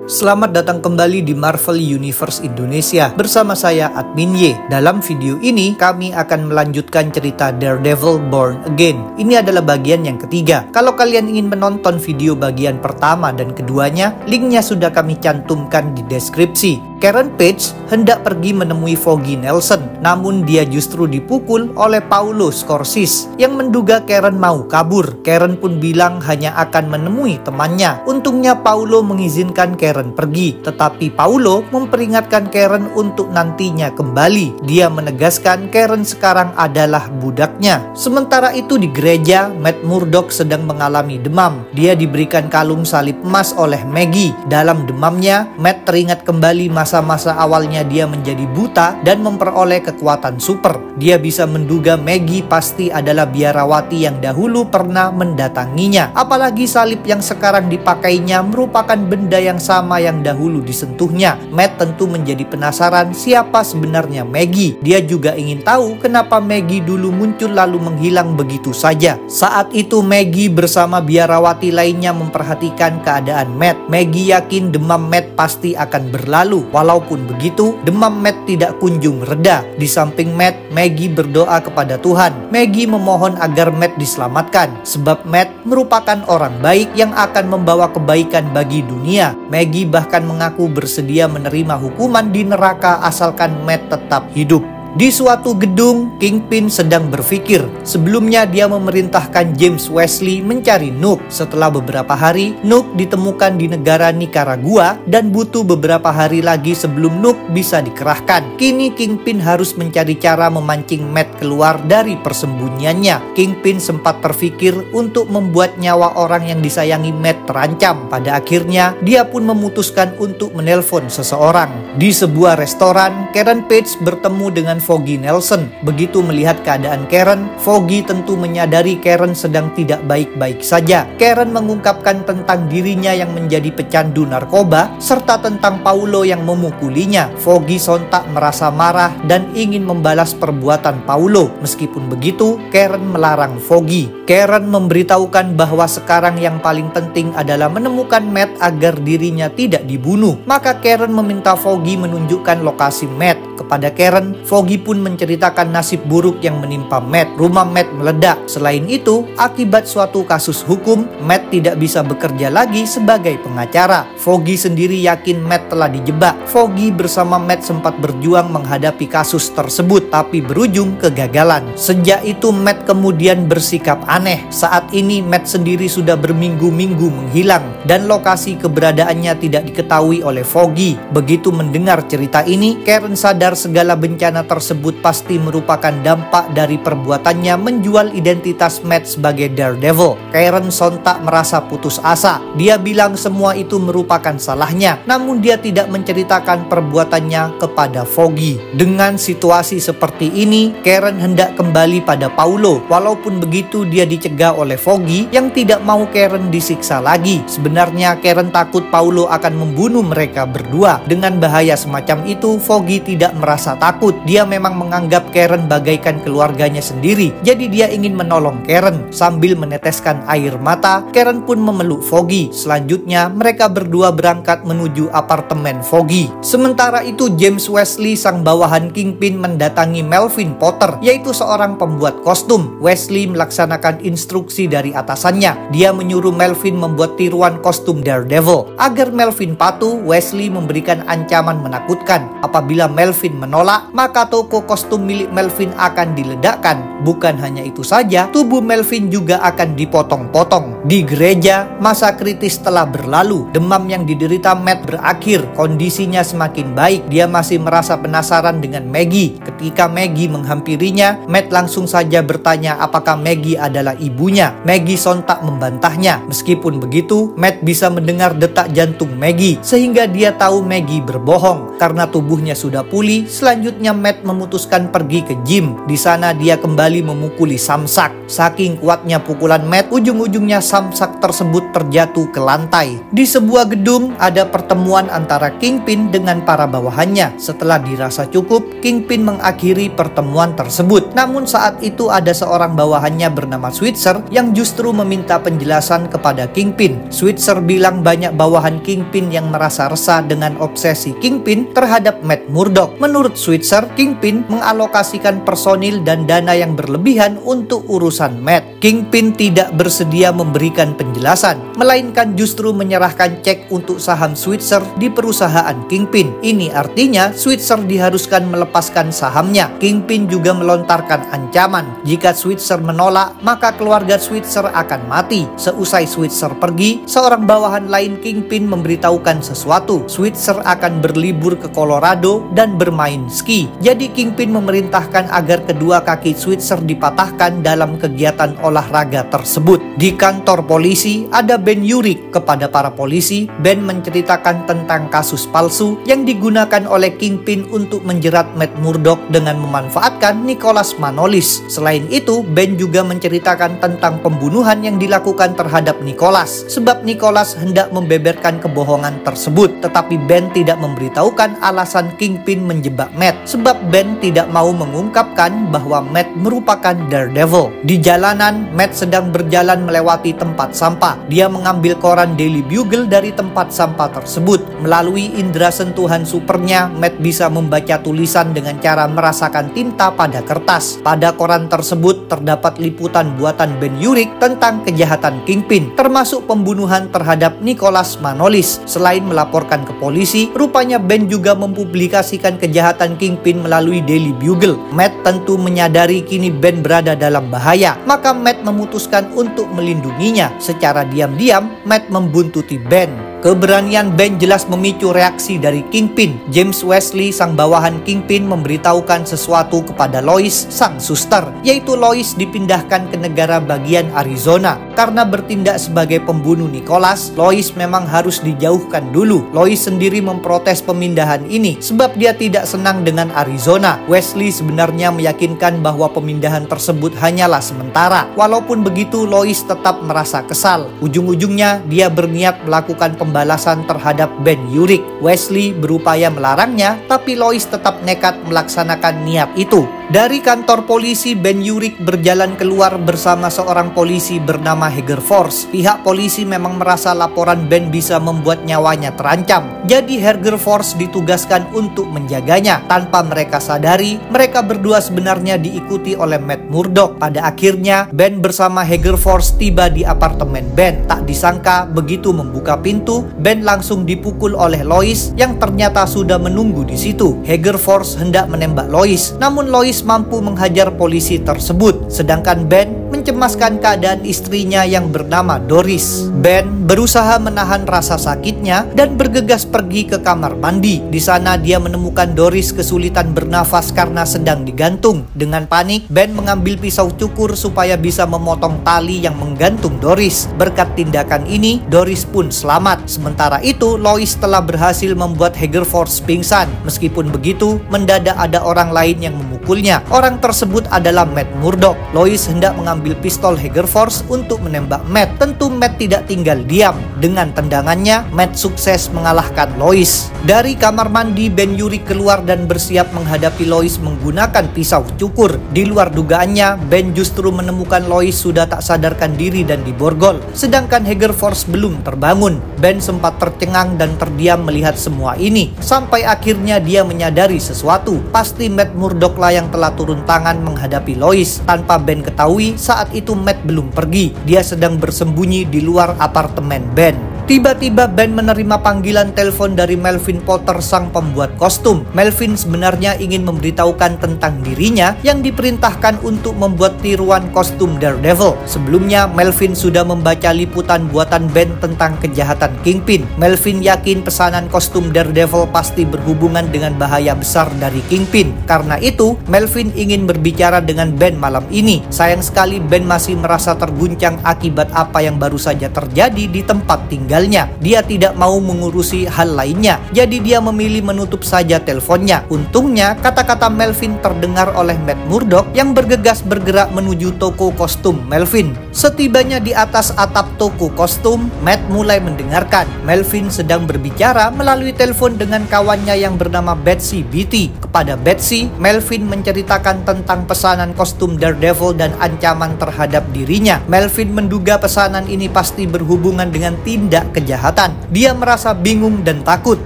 Selamat datang kembali di Marvel Universe Indonesia bersama saya Admin Y. Dalam video ini kami akan melanjutkan cerita Daredevil Born Again. Ini adalah bagian yang ketiga. Kalau kalian ingin menonton video bagian pertama dan keduanya, linknya sudah kami cantumkan di deskripsi. Karen Page hendak pergi menemui Foggy Nelson, namun dia justru dipukul oleh Paulo Scorsis yang menduga Karen mau kabur. Karen pun bilang hanya akan menemui temannya. Untungnya Paulo mengizinkan Karen pergi, tetapi Paulo memperingatkan Karen untuk nantinya kembali. Dia menegaskan Karen sekarang adalah budaknya. Sementara itu di gereja, Matt Murdock sedang mengalami demam. Dia diberikan kalung salib emas oleh Maggie. Dalam demamnya, Matt teringat kembali masa-masa awalnya dia menjadi buta dan memperoleh kekuatan super. Dia bisa menduga Maggie pasti adalah biarawati yang dahulu pernah mendatanginya. Apalagi salib yang sekarang dipakainya merupakan benda yang sama yang dahulu disentuhnya. Matt tentu menjadi penasaran siapa sebenarnya Maggie. Dia juga ingin tahu kenapa Maggie dulu muncul lalu menghilang begitu saja. Saat itu Maggie bersama biarawati lainnya memperhatikan keadaan Matt. Maggie yakin demam Matt pasti akan berlalu. Walaupun begitu, demam Matt tidak kunjung reda. Di samping Matt, Maggie berdoa kepada Tuhan. Maggie memohon agar Matt diselamatkan, sebab Matt merupakan orang baik yang akan membawa kebaikan bagi dunia. Maggie bahkan mengaku bersedia menerima hukuman di neraka asalkan Matt tetap hidup. Di suatu gedung, Kingpin sedang berpikir. Sebelumnya dia memerintahkan James Wesley mencari Nuke. Setelah beberapa hari, Nuke ditemukan di negara Nicaragua dan butuh beberapa hari lagi sebelum Nuke bisa dikerahkan. Kini Kingpin harus mencari cara memancing Matt keluar dari persembunyiannya. Kingpin sempat terpikir untuk membuat nyawa orang yang disayangi Matt terancam. Pada akhirnya, dia pun memutuskan untuk menelpon seseorang. Di sebuah restoran, Karen Page bertemu dengan Foggy Nelson. Begitu melihat keadaan Karen, Foggy tentu menyadari Karen sedang tidak baik-baik saja. Karen mengungkapkan tentang dirinya yang menjadi pecandu narkoba, serta tentang Paulo yang memukulinya. Foggy sontak merasa marah dan ingin membalas perbuatan Paulo. Meskipun begitu, Karen melarang Foggy. Karen memberitahukan bahwa sekarang yang paling penting adalah menemukan Matt agar dirinya tidak dibunuh. Maka Karen meminta Foggy menunjukkan lokasi Matt. Kepada Karen, Foggy pun menceritakan nasib buruk yang menimpa Matt. Rumah Matt meledak. Selain itu, akibat suatu kasus hukum, Matt tidak bisa bekerja lagi sebagai pengacara. Foggy sendiri yakin Matt telah dijebak. Foggy bersama Matt sempat berjuang menghadapi kasus tersebut, tapi berujung kegagalan. Sejak itu, Matt kemudian bersikap aneh. Saat ini, Matt sendiri sudah berminggu-minggu menghilang, dan lokasi keberadaannya tidak diketahui oleh Foggy. Begitu mendengar cerita ini, Karen sadar segala bencana tersebut pasti merupakan dampak dari perbuatannya menjual identitas Matt sebagai Daredevil. Karen sontak merasa putus asa. Dia bilang semua itu merupakan salahnya, namun dia tidak menceritakan perbuatannya kepada Foggy. Dengan situasi seperti ini, Karen hendak kembali pada Paulo. Walaupun begitu, dia dicegah oleh Foggy yang tidak mau Karen disiksa lagi. Sebenarnya Karen takut Paulo akan membunuh mereka berdua. Dengan bahaya semacam itu, Foggy tidak merasa takut. Dia memang menganggap Karen bagaikan keluarganya sendiri. Jadi dia ingin menolong Karen. Sambil meneteskan air mata, Karen pun memeluk Foggy. Selanjutnya, mereka berdua berangkat menuju apartemen Foggy. Sementara itu, James Wesley, sang bawahan Kingpin, mendatangi Melvin Potter, yaitu seorang pembuat kostum. Wesley melaksanakan instruksi dari atasannya. Dia menyuruh Melvin membuat tiruan kostum Daredevil. Agar Melvin patuh, Wesley memberikan ancaman menakutkan. Apabila Melvin menolak, maka toko kostum milik Melvin akan diledakkan. Bukan hanya itu saja, tubuh Melvin juga akan dipotong-potong. Di gereja, masa kritis telah berlalu. Demam yang diderita Matt berakhir. Kondisinya semakin baik. Dia masih merasa penasaran dengan Maggie. Ketika Maggie menghampirinya, Matt langsung saja bertanya apakah Maggie adalah ibunya. Maggie sontak membantahnya. Meskipun begitu, Matt bisa mendengar detak jantung Maggie, sehingga dia tahu Maggie berbohong. Karena tubuhnya sudah pulih, selanjutnya Matt memutuskan pergi ke gym. Di sana dia kembali memukuli Samsak. Saking kuatnya pukulan Matt, ujung-ujungnya Samsak tersebut terjatuh ke lantai. Di sebuah gedung ada pertemuan antara Kingpin dengan para bawahannya. Setelah dirasa cukup, Kingpin mengakhiri pertemuan tersebut. Namun saat itu ada seorang bawahannya bernama Switzer yang justru meminta penjelasan kepada Kingpin. Switzer bilang banyak bawahan Kingpin yang merasa resah dengan obsesi Kingpin terhadap Matt Murdock. Menurut Switzer, Kingpin mengalokasikan personil dan dana yang berlebihan untuk urusan Matt. Kingpin tidak bersedia memberikan penjelasan, melainkan justru menyerahkan cek untuk saham Switzer di perusahaan Kingpin. Ini artinya Switzer diharuskan melepaskan sahamnya. Kingpin juga melontarkan ancaman. Jika Switzer menolak, maka keluarga Switzer akan mati. Seusai Switzer pergi, seorang bawahan lain Kingpin memberitahukan sesuatu. Switzer akan berlibur ke Colorado dan bermain ski. Jadi Kingpin memerintahkan agar kedua kaki Switzer dipatahkan dalam kegiatan olahraga tersebut. Di kantor polisi, ada Ben Urich. Kepada para polisi, Ben menceritakan tentang kasus palsu yang digunakan oleh Kingpin untuk menjerat Matt Murdock dengan memanfaatkan Nicholas Manolis. Selain itu, Ben juga menceritakan tentang pembunuhan yang dilakukan terhadap Nicholas, sebab Nicholas hendak membeberkan kebohongan tersebut. Tetapi Ben tidak memberitahukan alasan Kingpin menjebak Matt, sebab Ben tidak mau mengungkapkan bahwa Matt merupakan Daredevil. Di jalanan, Matt sedang berjalan melewati tempat sampah. Dia mengambil koran Daily Bugle dari tempat sampah tersebut. Melalui indera sentuhan supernya, Matt bisa membaca tulisan dengan cara merasakan tinta pada kertas. Pada koran tersebut terdapat liputan buatan Ben Urich tentang kejahatan Kingpin, termasuk pembunuhan terhadap Nicholas Manolis. Selain melaporkan ke polisi, rupanya Ben juga mempublikasikan kejahatan Kingpin melalui Daily Bugle. Matt tentu menyadari kini Ben berada dalam bahaya, maka Matt memutuskan untuk melindunginya. Secara diam-diam, Matt membuntuti Ben. Keberanian Ben jelas memicu reaksi dari Kingpin. James Wesley, sang bawahan Kingpin, memberitahukan sesuatu kepada Lois, sang suster, yaitu Lois dipindahkan ke negara bagian Arizona. Karena bertindak sebagai pembunuh Nicholas, Lois memang harus dijauhkan dulu. Lois sendiri memprotes pemindahan ini sebab dia tidak senang dengan Arizona. Wesley sebenarnya meyakinkan bahwa pemindahan tersebut hanyalah sementara. Walaupun begitu, Lois tetap merasa kesal. Ujung-ujungnya dia berniat melakukan pembalasan terhadap Ben Urich. Wesley berupaya melarangnya, tapi Lois tetap nekat melaksanakan niat itu. Dari kantor polisi, Ben Urich berjalan keluar bersama seorang polisi bernama Heger Force. Pihak polisi memang merasa laporan Ben bisa membuat nyawanya terancam. Jadi Heger Force ditugaskan untuk menjaganya. Tanpa mereka sadari, mereka berdua sebenarnya diikuti oleh Matt Murdock. Pada akhirnya, Ben bersama Heger Force tiba di apartemen Ben. Tak disangka, begitu membuka pintu, Ben langsung dipukul oleh Lois yang ternyata sudah menunggu di situ. Heger Force hendak menembak Lois, namun Lois mampu menghajar polisi tersebut. Sedangkan Ben mencemaskan keadaan istrinya yang bernama Doris. Ben berusaha menahan rasa sakitnya dan bergegas pergi ke kamar mandi. Di sana dia menemukan Doris kesulitan bernafas karena sedang digantung. Dengan panik, Ben mengambil pisau cukur supaya bisa memotong tali yang menggantung Doris. Berkat tindakan ini, Doris pun selamat. Sementara itu, Lois telah berhasil membuat Heger Force pingsan. Meskipun begitu, mendadak ada orang lain yang memukulnya. Orang tersebut adalah Matt Murdock. Lois hendak mengambil pistol Heger Force untuk menembak Matt. Tentu Matt tidak tinggal diam. Dengan tendangannya, Matt sukses mengalahkan Lois. Dari kamar mandi, Ben Urich keluar dan bersiap menghadapi Lois menggunakan pisau cukur. Di luar dugaannya, Ben justru menemukan Lois sudah tak sadarkan diri dan diborgol. Sedangkan Heger Force belum terbangun. Ben sempat tercengang dan terdiam melihat semua ini. Sampai akhirnya dia menyadari sesuatu. Pasti Matt Murdock lah yang telah turun tangan menghadapi Lois. Tanpa Ben ketahui, saat itu Matt belum pergi. Dia sedang bersembunyi di luar apartemen Ben. Tiba-tiba Ben menerima panggilan telepon dari Melvin Potter, sang pembuat kostum. Melvin sebenarnya ingin memberitahukan tentang dirinya yang diperintahkan untuk membuat tiruan kostum Daredevil. Sebelumnya, Melvin sudah membaca liputan buatan Ben tentang kejahatan Kingpin. Melvin yakin pesanan kostum Daredevil pasti berhubungan dengan bahaya besar dari Kingpin. Karena itu, Melvin ingin berbicara dengan Ben malam ini. Sayang sekali Ben masih merasa terguncang akibat apa yang baru saja terjadi di tempat tinggal. meninggalnya. Dia tidak mau mengurusi hal lainnya, jadi dia memilih menutup saja teleponnya. Untungnya, kata-kata Melvin terdengar oleh Matt Murdock yang bergegas bergerak menuju toko kostum Melvin. Setibanya di atas atap toko kostum, Matt mulai mendengarkan Melvin sedang berbicara melalui telepon dengan kawannya yang bernama Betsy Beatty. Kepada Betsy, Melvin menceritakan tentang pesanan kostum Daredevil dan ancaman terhadap dirinya. Melvin menduga pesanan ini pasti berhubungan dengan tindak kejahatan. Dia merasa bingung dan takut,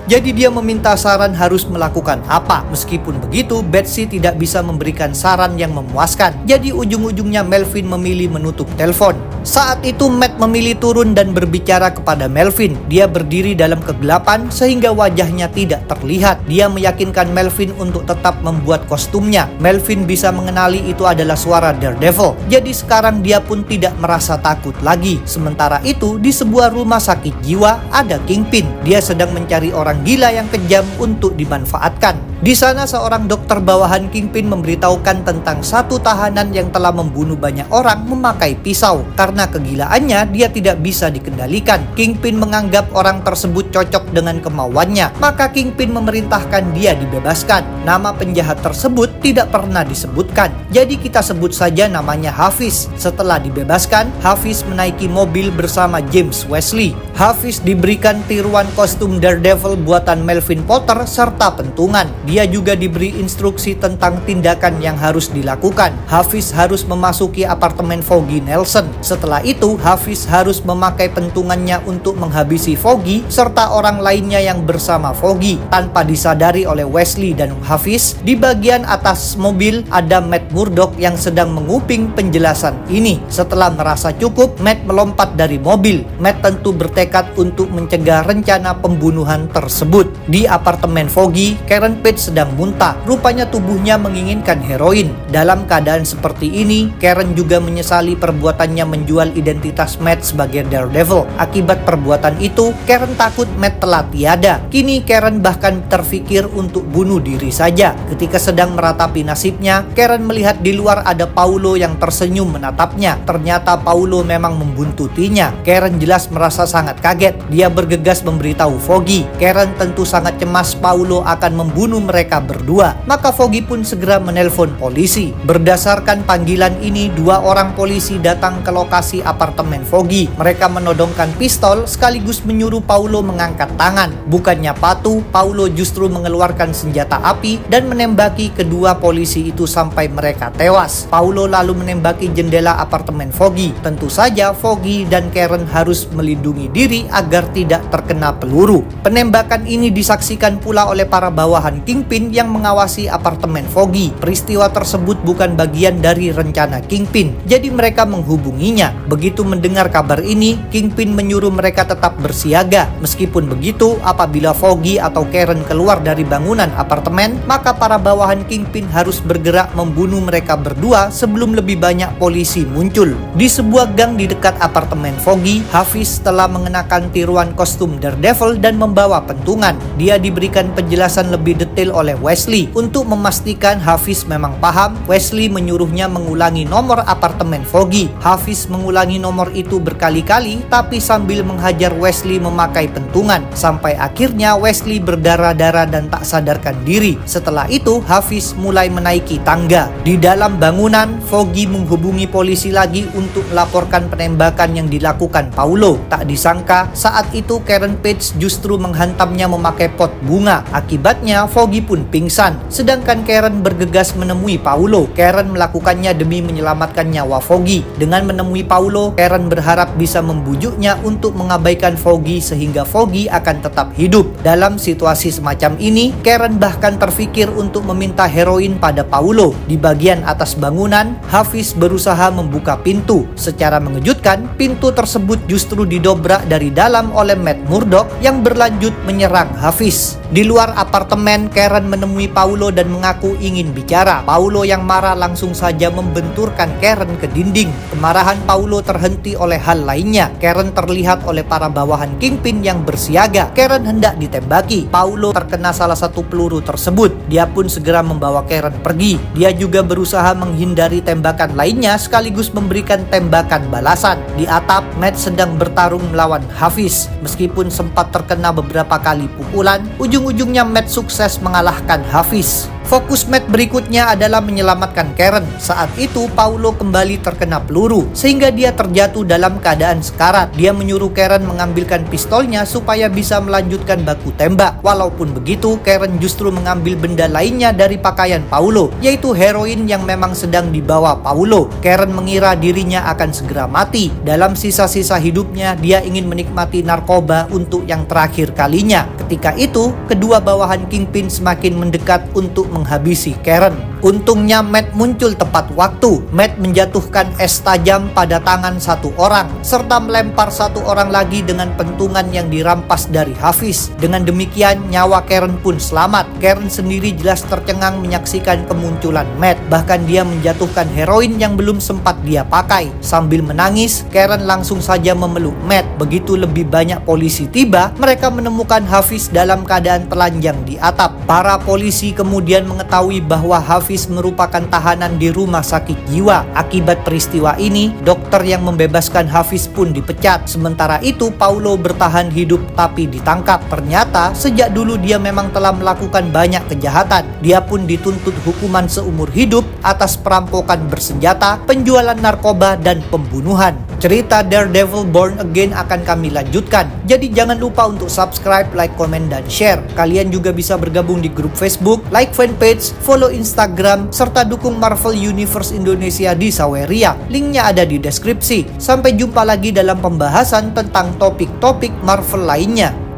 jadi dia meminta saran harus melakukan apa. Meskipun begitu, Betsy tidak bisa memberikan saran yang memuaskan. Jadi ujung-ujungnya Melvin memilih menutup telepon. Saat itu Matt memilih turun dan berbicara kepada Melvin. Dia berdiri dalam kegelapan sehingga wajahnya tidak terlihat. Dia meyakinkan Melvin untuk tetap membuat kostumnya. Melvin bisa mengenali itu adalah suara Daredevil. Jadi sekarang dia pun tidak merasa takut lagi. Sementara itu, di sebuah rumah sakit jiwa ada Kingpin. Dia sedang mencari orang gila yang kejam untuk dimanfaatkan. Di sana seorang dokter bawahan Kingpin memberitahukan tentang satu tahanan yang telah membunuh banyak orang memakai pisau. Karena kegilaannya, dia tidak bisa dikendalikan. Kingpin menganggap orang tersebut cocok dengan kemauannya, maka Kingpin memerintahkan dia dibebaskan. Nama penjahat tersebut tidak pernah disebutkan, jadi kita sebut saja namanya Hafiz. Setelah dibebaskan, Hafiz menaiki mobil bersama James Wesley. Hafiz diberikan tiruan kostum Daredevil buatan Melvin Potter serta pentungan. Dia juga diberi instruksi tentang tindakan yang harus dilakukan. Hafiz harus memasuki apartemen Foggy Nelson. Setelah itu, Hafiz harus memakai pentungannya untuk menghabisi Foggy serta orang lainnya yang bersama Foggy. Tanpa disadari oleh Wesley dan Hafiz, di bagian atas mobil ada Matt Murdock yang sedang menguping penjelasan ini. Setelah merasa cukup, Matt melompat dari mobil. Matt tentu bertekad untuk mencegah rencana pembunuhan tersebut. Di apartemen Foggy, Karen Page sedang muntah. Rupanya tubuhnya menginginkan heroin. Dalam keadaan seperti ini, Karen juga menyesali perbuatannya menjual identitas Matt sebagai Daredevil. Akibat perbuatan itu, Karen takut Matt telah tiada. Kini Karen bahkan terfikir untuk bunuh diri saja. Ketika sedang meratapi nasibnya, Karen melihat di luar ada Paulo yang tersenyum menatapnya. Ternyata Paulo memang membuntutinya. Karen jelas merasa sangat kaget. Dia bergegas memberitahu Foggy. Karen tentu sangat cemas Paulo akan membunuh mereka berdua. Maka Foggy pun segera menelpon polisi. Berdasarkan panggilan ini, 2 orang polisi datang ke lokasi apartemen Foggy. Mereka menodongkan pistol sekaligus menyuruh Paulo mengangkat tangan. Bukannya patuh, Paulo justru mengeluarkan senjata api dan menembaki kedua polisi itu sampai mereka tewas. Paulo lalu menembaki jendela apartemen Foggy. Tentu saja Foggy dan Karen harus melindungi diri agar tidak terkena peluru. Penembakan ini disaksikan pula oleh para bawahan Kingpin yang mengawasi apartemen Foggy. Peristiwa tersebut bukan bagian dari rencana Kingpin, jadi mereka menghubunginya. Begitu mendengar kabar ini, Kingpin menyuruh mereka tetap bersiaga. Meskipun begitu, apabila Foggy atau Karen keluar dari bangunan apartemen, maka para bawahan Kingpin harus bergerak membunuh mereka berdua sebelum lebih banyak polisi muncul. Di sebuah gang di dekat apartemen Foggy, Hafiz telah mengenakan tiruan kostum Daredevil dan membawa pentungan. Dia diberikan penjelasan lebih detail oleh Wesley. Untuk memastikan Hafiz memang paham, Wesley menyuruhnya mengulangi nomor apartemen Foggy. Hafiz mengulangi nomor itu berkali-kali, tapi sambil menghajar Wesley memakai pentungan. Sampai akhirnya Wesley berdarah-darah dan tak sadarkan diri. Setelah itu, Hafiz mulai menaiki tangga. Di dalam bangunan, Foggy menghubungi polisi lagi untuk melaporkan penembakan yang dilakukan Paulo. Tak disangka, saat itu Karen Page justru menghantamnya memakai pot bunga. Akibatnya, Foggy pun pingsan. Sedangkan Karen bergegas menemui Paulo. Karen melakukannya demi menyelamatkan nyawa Foggy. Dengan menemui Paulo, Karen berharap bisa membujuknya untuk mengabaikan Foggy sehingga Foggy akan tetap hidup. Dalam situasi semacam ini, Karen bahkan terfikir untuk meminta heroin pada Paulo. Di bagian atas bangunan, Hafiz berusaha membuka pintu. Secara mengejutkan, pintu tersebut justru didobrak dari dalam oleh Matt Murdock yang berlanjut menyerang Hafiz. Di luar apartemen, Karen menemui Paulo dan mengaku ingin bicara. Paulo yang marah langsung saja membenturkan Karen ke dinding. Kemarahan Paulo terhenti oleh hal lainnya. Karen terlihat oleh para bawahan Kingpin yang bersiaga. Karen hendak ditembaki. Paulo terkena salah satu peluru tersebut. Dia pun segera membawa Karen pergi. Dia juga berusaha menghindari tembakan lainnya sekaligus memberikan tembakan balasan. Di atap, Matt sedang bertarung melawan Hafiz. Meskipun sempat terkena beberapa kali pukulan, ujung-ujungnya Matt sukses mengalahkan Hafiz. Fokus Matt berikutnya adalah menyelamatkan Karen. Saat itu Paulo kembali terkena peluru sehingga dia terjatuh dalam keadaan sekarat. Dia menyuruh Karen mengambilkan pistolnya supaya bisa melanjutkan baku tembak. Walaupun begitu, Karen justru mengambil benda lainnya dari pakaian Paulo, yaitu heroin yang memang sedang dibawa Paulo. Karen mengira dirinya akan segera mati. Dalam sisa-sisa hidupnya, dia ingin menikmati narkoba untuk yang terakhir kalinya. Ketika itu, kedua bawahan Kingpin semakin mendekat untuk menghabisi Karen. Untungnya Matt muncul tepat waktu. Matt menjatuhkan es tajam pada tangan satu orang serta melempar satu orang lagi dengan pentungan yang dirampas dari Hafiz. Dengan demikian nyawa Karen pun selamat. Karen sendiri jelas tercengang menyaksikan kemunculan Matt. Bahkan dia menjatuhkan heroin yang belum sempat dia pakai. Sambil menangis, Karen langsung saja memeluk Matt. Begitu lebih banyak polisi tiba, mereka menemukan Hafiz dalam keadaan telanjang di atap. Para polisi kemudian mengetahui bahwa Hafiz merupakan tahanan di rumah sakit jiwa. Akibat peristiwa ini, dokter yang membebaskan Hafiz pun dipecat. Sementara itu, Paulo bertahan hidup tapi ditangkap. Ternyata, sejak dulu dia memang telah melakukan banyak kejahatan. Dia pun dituntut hukuman seumur hidup atas perampokan bersenjata, penjualan narkoba, dan pembunuhan. Cerita Daredevil Born Again akan kami lanjutkan. Jadi jangan lupa untuk subscribe, like, komen, dan share. Kalian juga bisa bergabung di grup Facebook, like fanpage, follow Instagram, serta dukung Marvel Universe Indonesia di Saweria. Linknya ada di deskripsi. Sampai jumpa lagi dalam pembahasan tentang topik-topik Marvel lainnya.